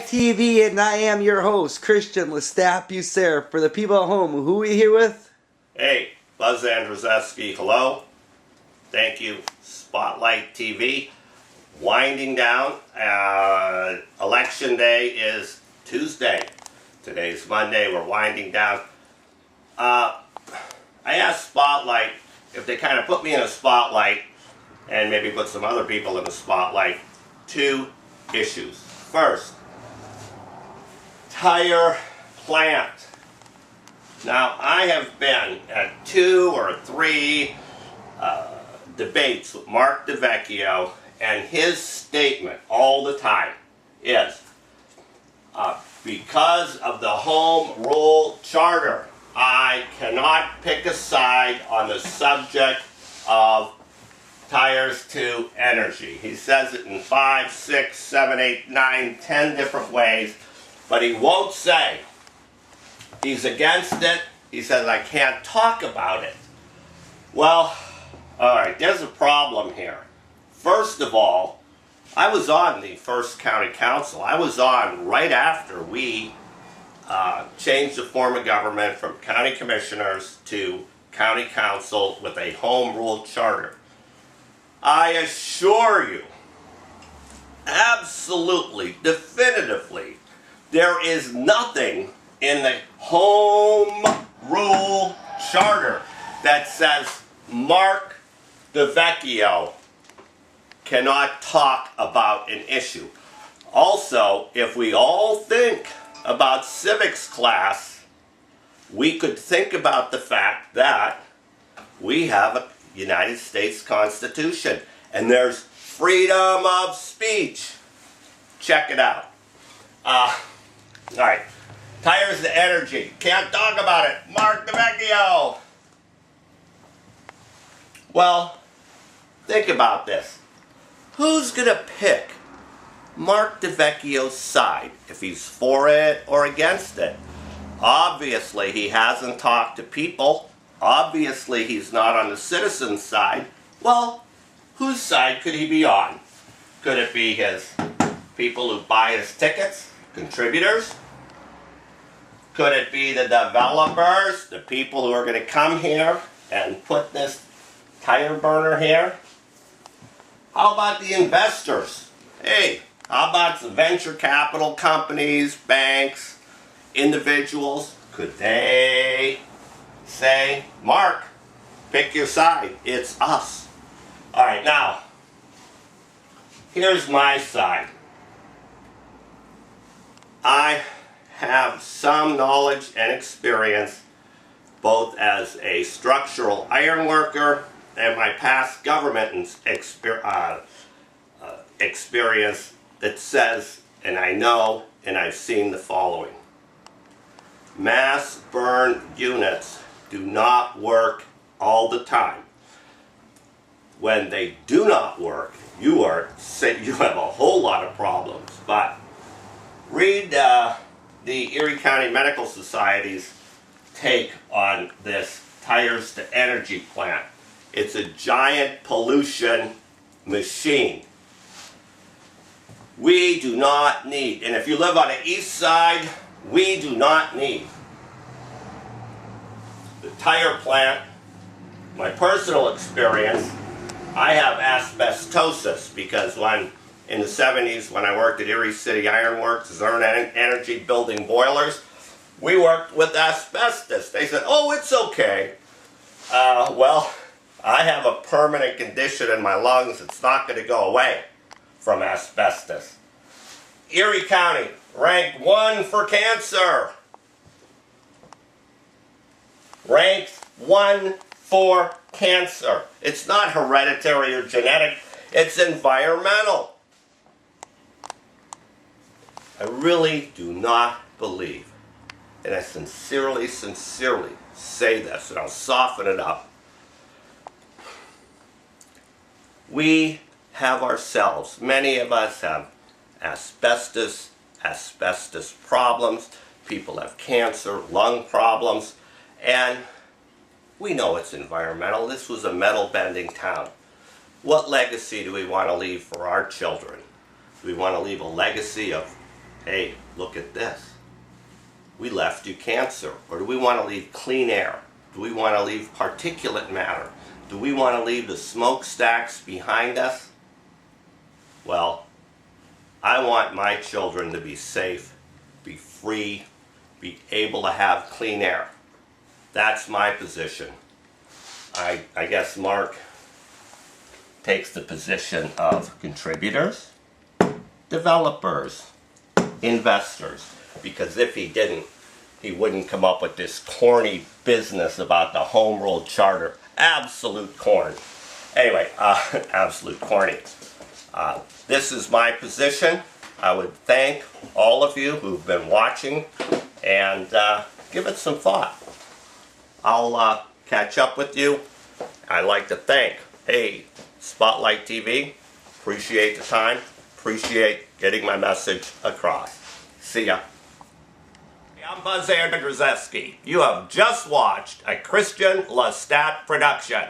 SpotLight TV, and I am your host, Christian Lestat. For the people at home, who are we here with? Hey, Buzz Andrezeski, hello. Thank you, SpotLight TV. Winding down. Election day is Tuesday. Today's Monday. We're winding down. I asked SpotLight if they kind of put me in a spotlight and maybe put some other people in the spotlight. Two issues. First, tire plant. Now, I have been at 2 or 3 debates with Mark DeVecchio, and his statement all the time is, because of the home rule charter, I cannot pick a side on the subject of tires to energy. He says it in 5, 6, 7, 8, 9, 10 different ways, but he won't say he's against it. He says, I can't talk about it. Well, alright, there's a problem here. First of all, I was on the first county council. I was on right after we changed the form of government from county commissioners to county council with a home rule charter. I assure you, absolutely, definitively, there is nothing in the home rule charter that says Mark DeVecchio cannot talk about an issue. Also, if we all think about civics class, we could think about the fact that we have a United States Constitution, and there's freedom of speech. Check it out. Alright, tires to energy. Can't talk about it. Mark DeVecchio. Well, think about this. Who's going to pick Mark DeVecchio's side, if he's for it or against it? Obviously, he hasn't talked to people. Obviously, he's not on the citizens' side. Well, whose side could he be on? Could it be his people who buy his tickets, contributors? Could it be the developers, the people who are going to come here and put this tire burner here? How about the investors? Hey, how about the venture capital companies, banks, individuals? Could they say, Mark, pick your side, it's us? Alright, now, here's my side. I have some knowledge and experience both as a structural iron worker and my past government experience that says, and I know and I've seen the following. Mass burn units do not work all the time. When they do not work, you have a whole lot of problems. But read the Erie County Medical Society's take on this tires to energy plant. It's a giant pollution machine. We do not need, and if you live on the east side, we do not need the tire plant. My personal experience, I have asbestosis because in the 70s when I worked at Erie City Iron Works, Zern Energy building boilers, we worked with asbestos. They said, oh, it's okay. Well, I have a permanent condition in my lungs. It's not going to go away from asbestos. Erie County, ranked 1 for cancer. Ranked 1 for cancer. It's not hereditary or genetic. It's environmental. I really do not believe, and I sincerely say this, and I'll soften it up. We have ourselves, many of us have asbestos problems, people have cancer, lung problems, and we know it's environmental. This was a metal-bending town. What legacy do we want to leave for our children? Do we want to leave a legacy of hey, look at this. We left you cancer. Or do we want to leave clean air? Do we want to leave particulate matter? Do we want to leave the smokestacks behind us? Well, I want my children to be safe, be free, be able to have clean air. That's my position. I guess Mark takes the position of contributors, developers, investors, because if he didn't, he wouldn't come up with this corny business about the home rule charter. Absolute corn. Anyway, absolute corny. This is my position. I would thank all of you who've been watching and give it some thought. I'll catch up with you. I'd like to thank, hey, SpotLight TV. Appreciate the time. Appreciate getting my message across. See ya. I'm Andrezeski. You have just watched a Christian Lestat production.